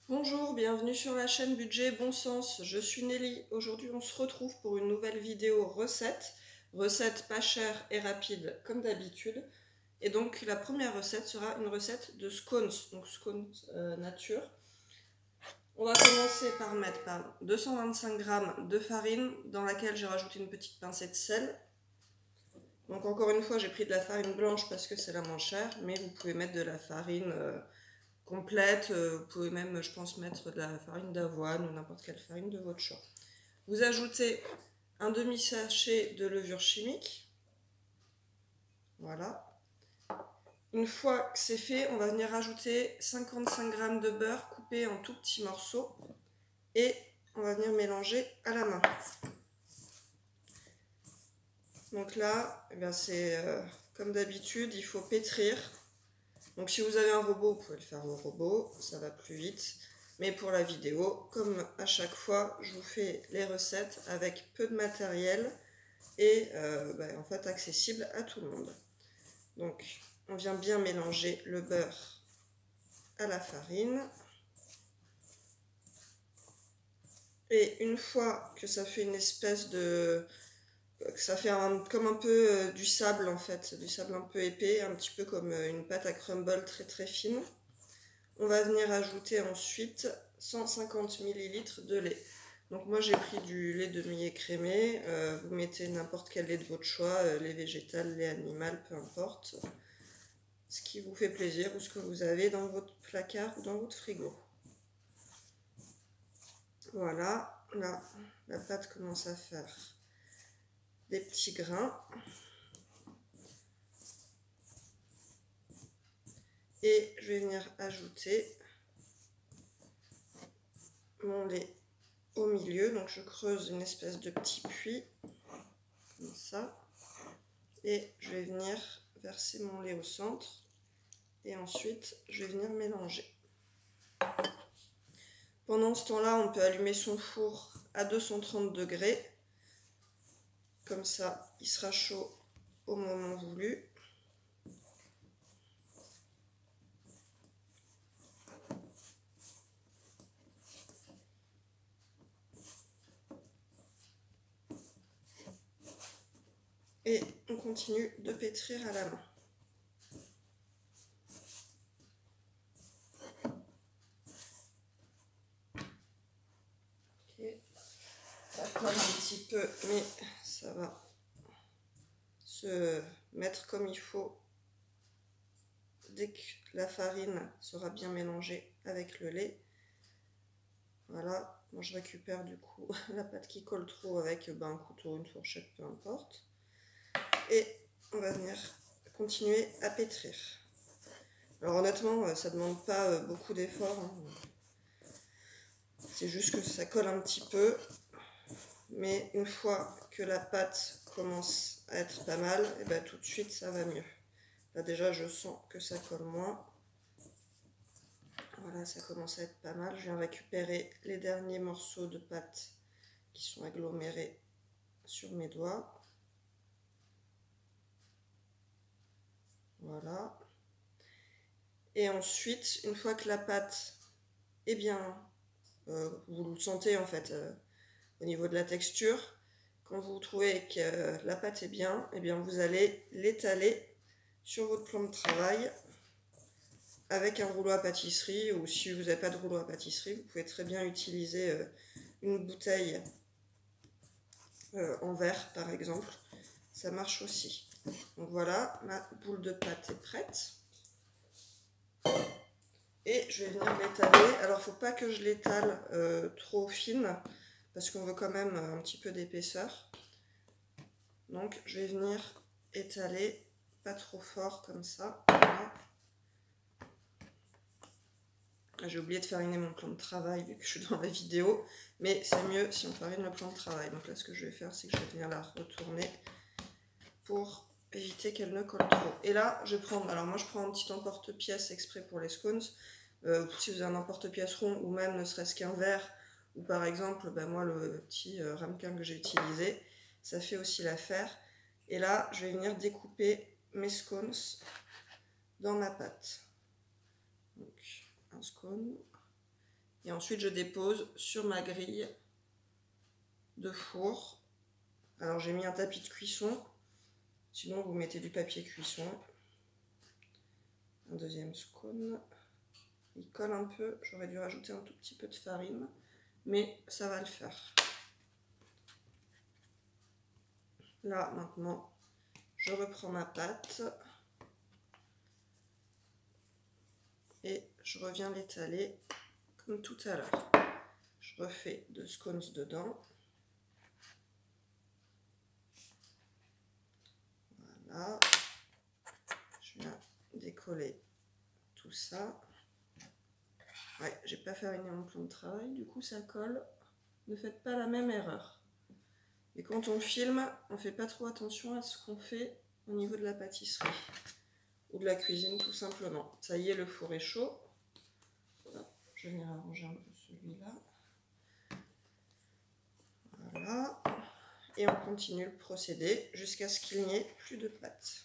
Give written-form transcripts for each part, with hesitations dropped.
Bonjour, bienvenue sur la chaîne Budget Bon Sens, je suis Nelly. Aujourd'hui on se retrouve pour une nouvelle vidéo recette. Recette pas chère et rapide comme d'habitude. Et donc la première recette sera une recette de scones, donc scones nature. On va commencer par mettre 225 g de farine dans laquelle j'ai rajouté une petite pincée de sel. Donc encore une fois j'ai pris de la farine blanche parce que c'est la moins chère, mais vous pouvez mettre de la farine complète, vous pouvez même je pense mettre de la farine d'avoine ou n'importe quelle farine de votre choix. Vous ajoutez un demi-sachet de levure chimique, voilà. Une fois que c'est fait, on va venir ajouter 55 g de beurre coupé en tout petits morceaux et on va venir mélanger à la main. Donc là, c'est comme d'habitude, il faut pétrir. Donc si vous avez un robot, vous pouvez le faire au robot, ça va plus vite. Mais pour la vidéo, comme à chaque fois, je vous fais les recettes avec peu de matériel et en fait accessible à tout le monde. Donc on vient bien mélanger le beurre à la farine. Et une fois que ça fait une espèce de... ça fait comme un peu du sable en fait, du sable un peu épais, un petit peu comme une pâte à crumble très très fine. On va venir ajouter ensuite 150 ml de lait. Donc moi j'ai pris du lait de nuit écrémé, vous mettez n'importe quel lait de votre choix, lait végétal, lait animal, peu importe. Ce qui vous fait plaisir ou ce que vous avez dans votre placard ou dans votre frigo. Voilà, là la pâte commence à faire des petits grains. Et je vais venir ajouter mon lait au milieu. Donc je creuse une espèce de petit puits, comme ça. Et je vais venir verser mon lait au centre. Et ensuite, je vais venir mélanger. Pendant ce temps-là, on peut allumer son four à 230 degrés. Comme ça, il sera chaud au moment voulu. Et on continue de pétrir à la main. Okay. Ça colle un petit peu, mais ça va se mettre comme il faut dès que la farine sera bien mélangée avec le lait. Voilà, moi je récupère du coup la pâte qui colle trop avec un couteau, une fourchette, peu importe. Et on va venir continuer à pétrir. Alors honnêtement, ça ne demande pas beaucoup d'efforts, hein. C'est juste que ça colle un petit peu. Mais une fois que la pâte commence à être pas mal, et ben tout de suite ça va mieux. Là déjà je sens que ça colle moins. Voilà, ça commence à être pas mal. Je viens récupérer les derniers morceaux de pâte qui sont agglomérés sur mes doigts. Voilà. Et ensuite, une fois que la pâte est bien, vous le sentez en fait au niveau de la texture, quand vous trouvez que la pâte est bien, et bien vous allez l'étaler sur votre plan de travail avec un rouleau à pâtisserie, ou si vous n'avez pas de rouleau à pâtisserie, vous pouvez très bien utiliser une bouteille en verre par exemple, ça marche aussi. Donc voilà, ma boule de pâte est prête. Et je vais venir l'étaler. Alors, il ne faut pas que je l'étale trop fine, parce qu'on veut quand même un petit peu d'épaisseur. Donc, je vais venir étaler, pas trop fort comme ça. Voilà. J'ai oublié de fariner mon plan de travail vu que je suis dans la vidéo, mais c'est mieux si on farine le plan de travail. Donc là, ce que je vais faire, c'est que je vais venir la retourner pour éviter qu'elle ne colle trop. Et là, je vais prendre, alors moi je prends un petit emporte-pièce exprès pour les scones. Si vous avez un emporte-pièce rond ou même ne serait-ce qu'un verre, ou par exemple, moi le petit ramequin que j'ai utilisé, ça fait aussi l'affaire. Et là, je vais venir découper mes scones dans ma pâte. Donc, un scone. Et ensuite, je dépose sur ma grille de four. Alors, j'ai mis un tapis de cuisson. Sinon, vous mettez du papier cuisson. Un deuxième scone. Il colle un peu. J'aurais dû rajouter un tout petit peu de farine. Mais ça va le faire. Là, maintenant, je reprends ma pâte. Et je reviens l'étaler comme tout à l'heure. Je refais 2 scones dedans. Voilà. Je viens décoller tout ça. Ouais, j'ai pas fariné mon plan de travail, du coup ça colle. Ne faites pas la même erreur. Et quand on filme, on fait pas trop attention à ce qu'on fait au niveau de la pâtisserie. Ou de la cuisine tout simplement. Ça y est, le four est chaud. Je vais venir arranger un peu celui-là. Voilà. Et on continue le procédé jusqu'à ce qu'il n'y ait plus de pâte.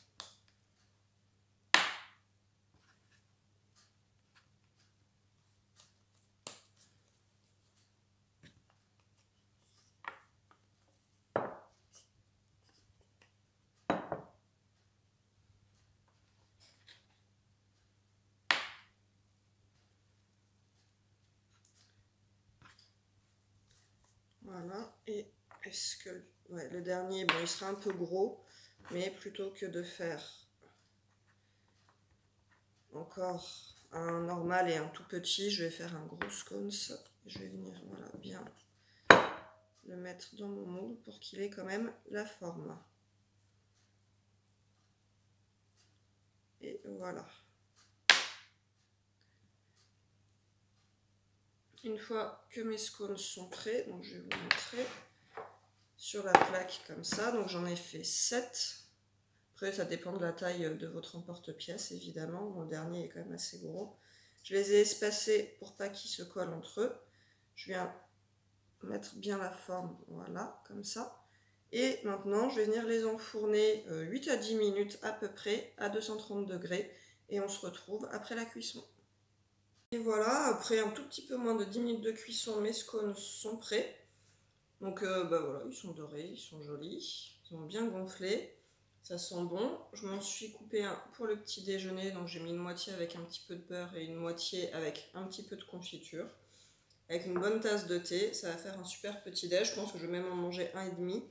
Voilà. Et est-ce que... Ouais, le dernier, bon, il sera un peu gros, mais plutôt que de faire encore un normal et un tout petit, je vais faire un gros scones. Je vais venir, voilà, bien le mettre dans mon moule pour qu'il ait quand même la forme. Et voilà. Une fois que mes scones sont prêts, donc je vais vous montrer sur la plaque comme ça. Donc j'en ai fait 7. Après, ça dépend de la taille de votre emporte-pièce, évidemment. Mon dernier est quand même assez gros. Je les ai espacés pour pas qu'ils se collent entre eux. Je viens mettre bien la forme, voilà, comme ça. Et maintenant, je vais venir les enfourner 8 à 10 minutes à peu près, à 230 degrés. Et on se retrouve après la cuisson. Et voilà, après un tout petit peu moins de 10 minutes de cuisson, mes scones sont prêts. Donc bah voilà, ils sont dorés, ils sont jolis, ils ont bien gonflé. Ça sent bon. Je m'en suis coupé un pour le petit déjeuner, donc j'ai mis une moitié avec un petit peu de beurre et une moitié avec un petit peu de confiture. Avec une bonne tasse de thé, ça va faire un super petit déj. Je pense que je vais même en manger un et demi.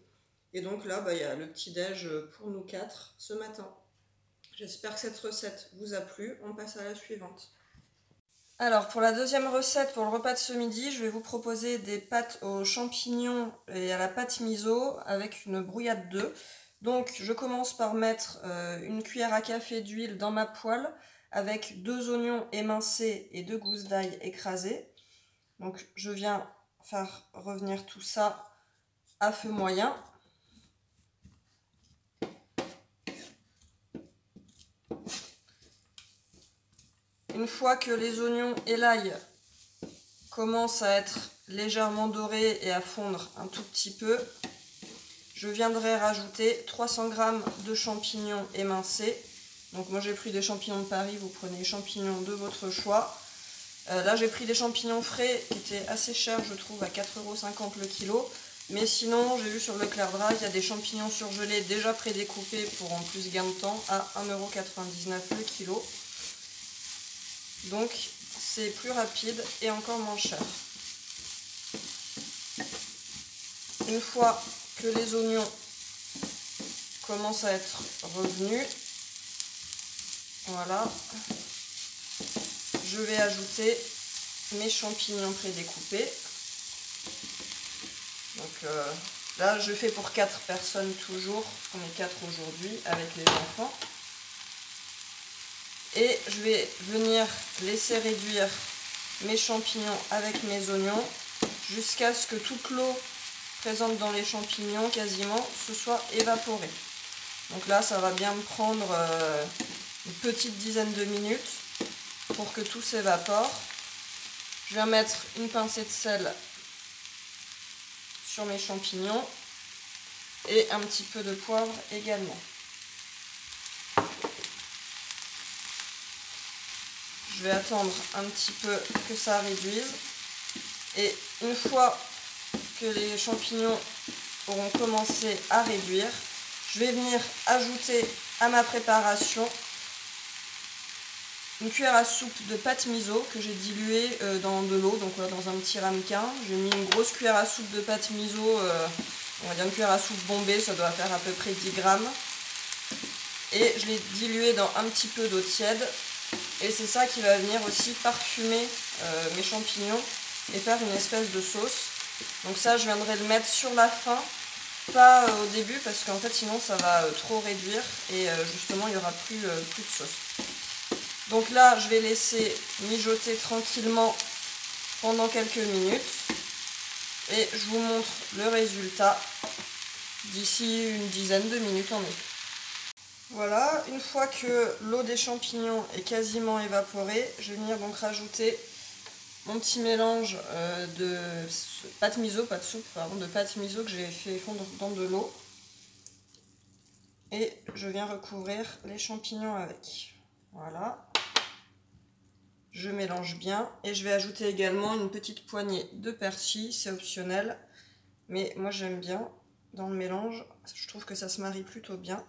Et donc là, bah, y a le petit déj pour nous 4 ce matin. J'espère que cette recette vous a plu. On passe à la suivante. Alors pour la deuxième recette, pour le repas de ce midi, je vais vous proposer des pâtes aux champignons et à la pâte miso avec une brouillade d'œufs. Donc je commence par mettre une cuillère à café d'huile dans ma poêle avec 2 oignons émincés et 2 gousses d'ail écrasées. Donc je viens faire revenir tout ça à feu moyen. Une fois que les oignons et l'ail commencent à être légèrement dorés et à fondre un tout petit peu, je viendrai rajouter 300 g de champignons émincés. Donc moi j'ai pris des champignons de Paris, vous prenez les champignons de votre choix. Là j'ai pris des champignons frais qui étaient assez chers je trouve, à 4,50 € le kilo. Mais sinon j'ai vu sur Leclerc Drac, il y a des champignons surgelés déjà prédécoupés pour en plus gain de temps à 1,99 € le kilo. Donc c'est plus rapide et encore moins cher. Une fois que les oignons commencent à être revenus, voilà, je vais ajouter mes champignons prédécoupés. Donc là je fais pour 4 personnes toujours, on est 4 aujourd'hui avec les enfants. Et je vais venir laisser réduire mes champignons avec mes oignons jusqu'à ce que toute l'eau présente dans les champignons quasiment se soit évaporée. Donc là ça va bien me prendre une petite dizaine de minutes pour que tout s'évapore. Je vais mettre une pincée de sel sur mes champignons et un petit peu de poivre également. Je vais attendre un petit peu que ça réduise Et une fois que les champignons auront commencé à réduire, je vais venir ajouter à ma préparation une cuillère à soupe de pâte miso que j'ai diluée dans de l'eau, donc dans un petit ramequin. J'ai mis une grosse cuillère à soupe de pâte miso, on va dire une cuillère à soupe bombée, ça doit faire à peu près 10 grammes. Et je l'ai diluée dans un petit peu d'eau tiède. Et c'est ça qui va venir aussi parfumer mes champignons et faire une espèce de sauce. Donc ça, je viendrai le mettre sur la fin, pas au début, parce qu'en fait sinon ça va trop réduire et justement il n'y aura plus de sauce. Donc là, je vais laisser mijoter tranquillement pendant quelques minutes et je vous montre le résultat d'ici une dizaine de minutes en effet. Voilà, une fois que l'eau des champignons est quasiment évaporée, je vais venir donc rajouter mon petit mélange de pâte miso, pas de soupe, pardon, de pâte miso que j'ai fait fondre dans de l'eau. Et je viens recouvrir les champignons avec. Voilà. Je mélange bien et je vais ajouter également une petite poignée de persil, c'est optionnel. Mais moi j'aime bien dans le mélange, je trouve que ça se marie plutôt bien.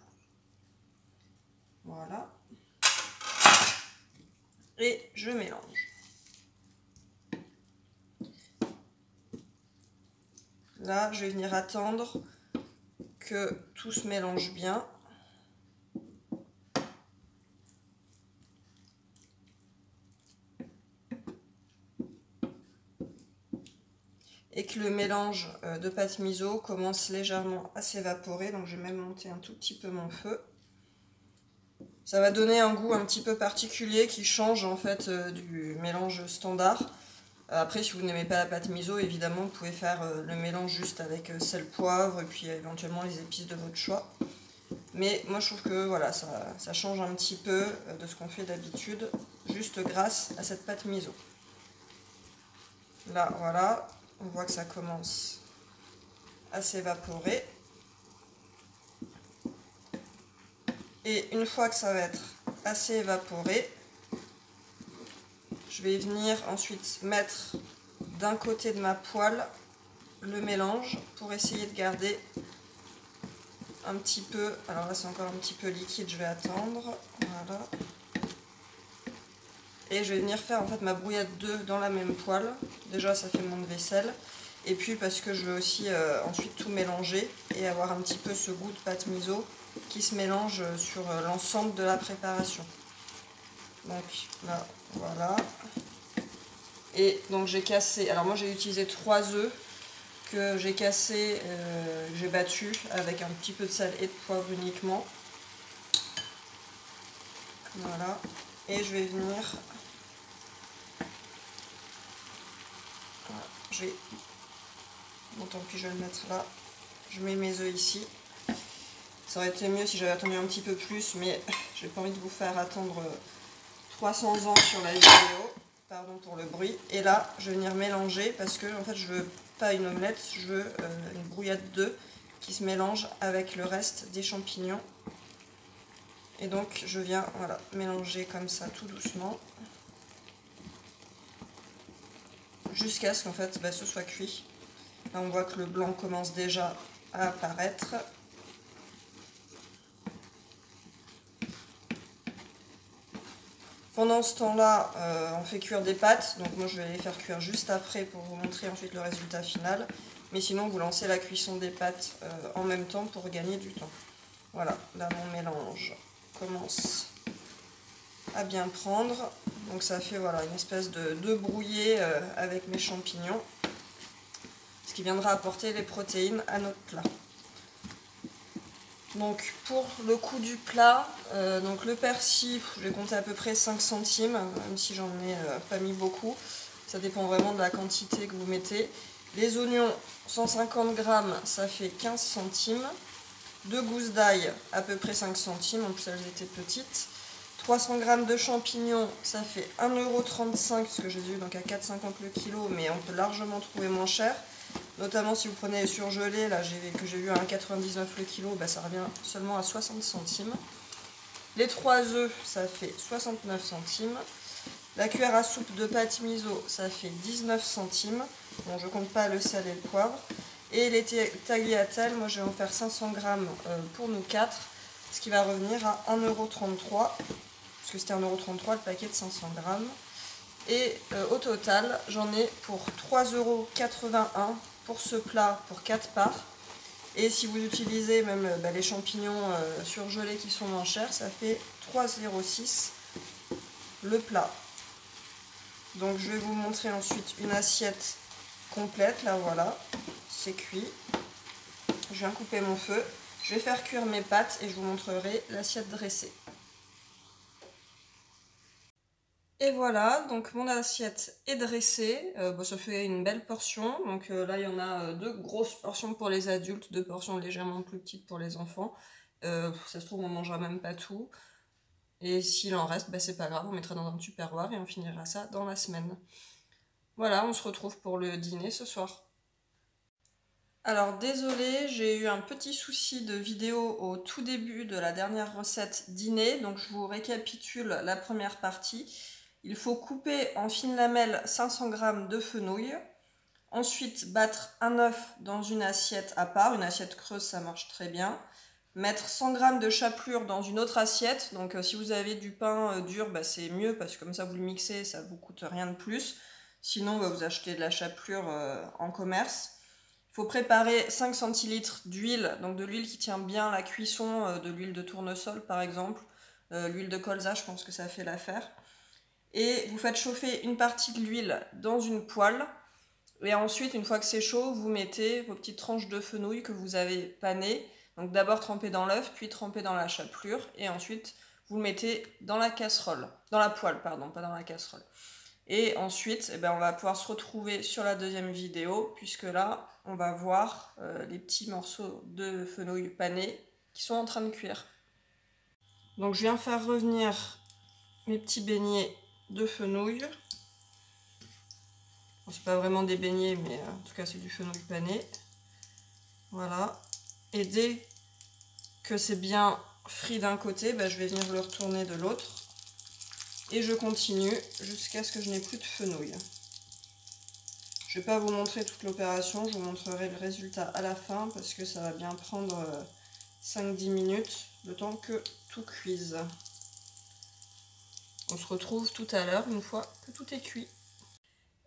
Voilà. Et je mélange. Là, je vais venir attendre que tout se mélange bien. Et que le mélange de pâte miso commence légèrement à s'évaporer. Donc je vais même monter un tout petit peu mon feu. Ça va donner un goût un petit peu particulier qui change en fait du mélange standard. Après, si vous n'aimez pas la pâte miso, évidemment, vous pouvez faire le mélange juste avec sel, poivre et puis éventuellement les épices de votre choix. Mais moi, je trouve que voilà, ça change un petit peu de ce qu'on fait d'habitude, juste grâce à cette pâte miso. Là, voilà, on voit que ça commence à s'évaporer. Et une fois que ça va être assez évaporé, je vais venir ensuite mettre d'un côté de ma poêle le mélange pour essayer de garder un petit peu, alors là c'est encore un petit peu liquide, je vais attendre, voilà. Et je vais venir faire en fait ma brouillade d'œufs dans la même poêle, déjà ça fait mon vaisselle, et puis parce que je veux aussi ensuite tout mélanger et avoir un petit peu ce goût de pâte miso qui se mélange sur l'ensemble de la préparation. Donc là, voilà. Et donc j'ai cassé, alors moi j'ai utilisé 3 œufs que j'ai cassé, j'ai battu avec un petit peu de sel et de poivre uniquement. Voilà. Et je vais venir, voilà, bon tant pis je vais le mettre là, je mets mes œufs ici. Ça aurait été mieux si j'avais attendu un petit peu plus, mais j'ai pas envie de vous faire attendre 300 ans sur la vidéo. Pardon pour le bruit. Et là, je vais venir mélanger parce que en fait, je veux pas une omelette, je veux une brouillade d'œufs qui se mélange avec le reste des champignons. Et donc, je viens voilà, mélanger comme ça tout doucement jusqu'à ce qu'en fait, ce soit cuit. Là, on voit que le blanc commence déjà à apparaître. Pendant ce temps-là, on fait cuire des pâtes. Donc moi, je vais les faire cuire juste après pour vous montrer ensuite le résultat final. Mais sinon, vous lancez la cuisson des pâtes en même temps pour gagner du temps. Voilà, là, mon mélange commence à bien prendre. Donc ça fait voilà, une espèce de brouillé avec mes champignons. Ce qui viendra apporter les protéines à notre plat. Donc pour le coût du plat, donc le persil, je vais compter à peu près 5 centimes, même si j'en ai pas mis beaucoup. Ça dépend vraiment de la quantité que vous mettez. Les oignons, 150 grammes, ça fait 15 centimes. 2 gousses d'ail, à peu près 5 centimes, en plus elles étaient petites. 300 grammes de champignons, ça fait 1,35 €, ce que j'ai vu donc à 4,50 € le kilo, mais on peut largement trouver moins cher. Notamment si vous prenez les surgelés, là que j'ai vu à 1,99 € le kilo, ça revient seulement à 60 centimes. Les 3 œufs, ça fait 69 centimes. La cuillère à soupe de pâte miso, ça fait 19 centimes. Bon, je compte pas le sel et le poivre. Et les tagliatelles, moi je vais en faire 500 grammes pour nous 4, ce qui va revenir à 1,33 €, parce que c'était 1,33 € le paquet de 500 grammes. Et au total, j'en ai pour 3,81 € pour ce plat pour 4 parts. Et si vous utilisez même les champignons surgelés qui sont moins chers, ça fait 3,06 € le plat. Donc je vais vous montrer ensuite une assiette complète, là voilà, c'est cuit. Je viens couper mon feu, je vais faire cuire mes pâtes et je vous montrerai l'assiette dressée. Et voilà, donc mon assiette est dressée, ça fait une belle portion, donc là il y en a 2 grosses portions pour les adultes, 2 portions légèrement plus petites pour les enfants. Ça se trouve on mangera même pas tout, et s'il en reste, c'est pas grave, on mettra dans un tupperware et on finira ça dans la semaine. Voilà, on se retrouve pour le dîner ce soir. Alors désolée, j'ai eu un petit souci de vidéo au tout début de la dernière recette dîner, donc je vous récapitule la première partie. Il faut couper en fines lamelles 500 g de fenouil, ensuite battre un œuf dans une assiette à part, une assiette creuse ça marche très bien. Mettre 100 g de chapelure dans une autre assiette, donc si vous avez du pain dur, c'est mieux parce que comme ça vous le mixez, ça ne vous coûte rien de plus. Sinon vous achetez de la chapelure en commerce. Il faut préparer 5 centilitres d'huile, donc de l'huile qui tient bien la cuisson, de l'huile de tournesol par exemple. L'huile de colza, je pense que ça fait l'affaire. Et vous faites chauffer une partie de l'huile dans une poêle. Et ensuite, une fois que c'est chaud, vous mettez vos petites tranches de fenouil que vous avez panées. Donc d'abord trempé dans l'œuf, puis trempé dans la chapelure. Et ensuite, vous le mettez dans la casserole. Dans la poêle, pardon, pas dans la casserole. Et ensuite, on va pouvoir se retrouver sur la deuxième vidéo, puisque là, on va voir les petits morceaux de fenouil pané qui sont en train de cuire. Donc je viens faire revenir mes petits beignets de fenouil. Bon, c'est pas vraiment des beignets, mais en tout cas c'est du fenouil pané. Voilà. Et dès que c'est bien frit d'un côté, je vais venir le retourner de l'autre. Et je continue jusqu'à ce que je n'ai plus de fenouil. Je ne vais pas vous montrer toute l'opération, je vous montrerai le résultat à la fin parce que ça va bien prendre 5-10 minutes, le temps que tout cuise. On se retrouve tout à l'heure une fois que tout est cuit.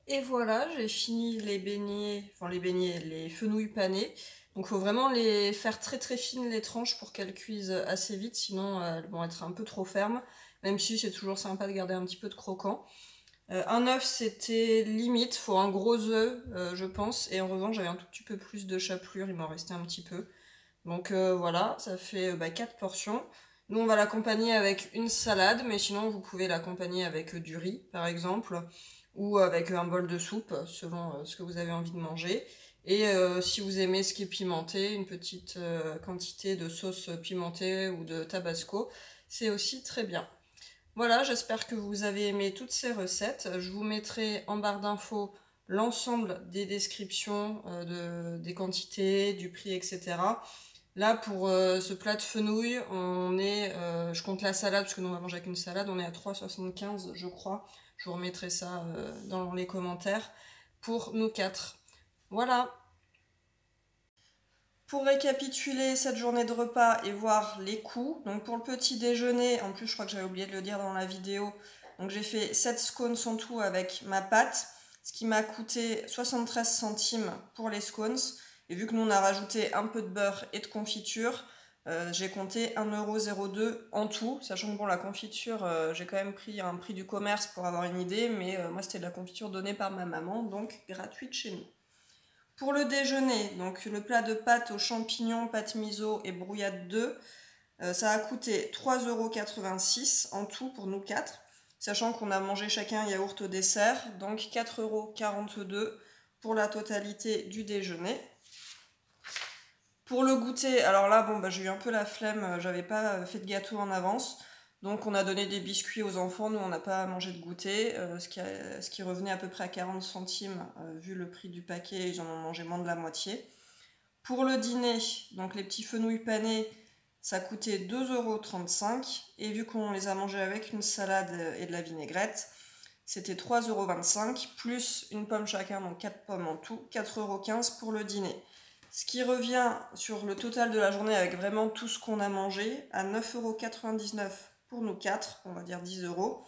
Et voilà, j'ai fini les beignets, les fenouils panés. Donc il faut vraiment les faire très très fines les tranches pour qu'elles cuisent assez vite, sinon elles vont être un peu trop fermes. Même si c'est toujours sympa de garder un petit peu de croquant. Un œuf c'était limite, faut un gros œuf je pense, et en revanche j'avais un tout petit peu plus de chapelure, il m'en restait un petit peu. Donc voilà, ça fait 4 portions. Nous on va l'accompagner avec une salade, mais sinon vous pouvez l'accompagner avec du riz par exemple, ou avec un bol de soupe, selon ce que vous avez envie de manger. Et si vous aimez ce qui est pimenté, une petite quantité de sauce pimentée ou de tabasco, c'est aussi très bien. Voilà, j'espère que vous avez aimé toutes ces recettes. Je vous mettrai en barre d'infos l'ensemble des descriptions des quantités, du prix, etc. Là, pour ce plat de fenouil, je compte la salade, parce que nous on va manger avec une salade, on est à 3,75 je crois. Je vous remettrai ça dans les commentaires pour nous 4. Voilà. Pour récapituler cette journée de repas et voir les coûts, donc pour le petit déjeuner, en plus je crois que j'avais oublié de le dire dans la vidéo, donc j'ai fait 7 scones en tout avec ma pâte, ce qui m'a coûté 73 centimes pour les scones, et vu que nous on a rajouté un peu de beurre et de confiture, j'ai compté 1,02 € en tout, sachant que bon, la confiture, j'ai quand même pris un prix du commerce pour avoir une idée, mais moi c'était de la confiture donnée par ma maman, donc gratuite chez nous. Pour le déjeuner, donc le plat de pâtes aux champignons, pâte miso et brouillade d'œufs, ça a coûté 3,86 € en tout pour nous 4, sachant qu'on a mangé chacun un yaourt au dessert, donc 4,42 € pour la totalité du déjeuner. Pour le goûter, alors là, j'ai eu un peu la flemme, j'avais pas fait de gâteau en avance, donc on a donné des biscuits aux enfants, nous on n'a pas mangé de goûter, ce qui revenait à peu près à 40 centimes, vu le prix du paquet, ils en ont mangé moins de la moitié. Pour le dîner, donc les petits fenouils panés, ça coûtait 2,35 €, et vu qu'on les a mangés avec une salade et de la vinaigrette, c'était 3,25 € plus une pomme chacun, donc 4 pommes en tout, 4,15 € pour le dîner. Ce qui revient sur le total de la journée avec vraiment tout ce qu'on a mangé à 9,99 € pour nous 4, on va dire 10 €.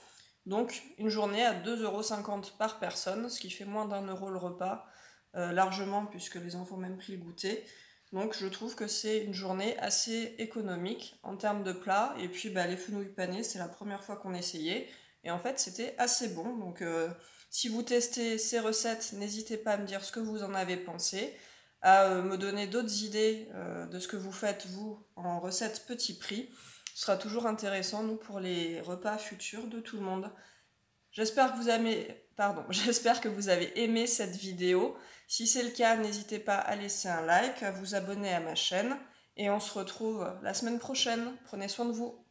Donc une journée à 2,50 € par personne, ce qui fait moins d'1 € le repas, largement puisque les enfants ont même pris le goûter. Donc je trouve que c'est une journée assez économique en termes de plats. Et puis les fenouilles panées, c'est la première fois qu'on essayait. Et en fait c'était assez bon. Donc si vous testez ces recettes, n'hésitez pas à me dire ce que vous en avez pensé, à me donner d'autres idées de ce que vous faites vous en recettes petit prix. Ce sera toujours intéressant, nous, pour les repas futurs de tout le monde. J'espère que j'espère que vous avez aimé cette vidéo. Si c'est le cas, n'hésitez pas à laisser un like, à vous abonner à ma chaîne. Et on se retrouve la semaine prochaine. Prenez soin de vous.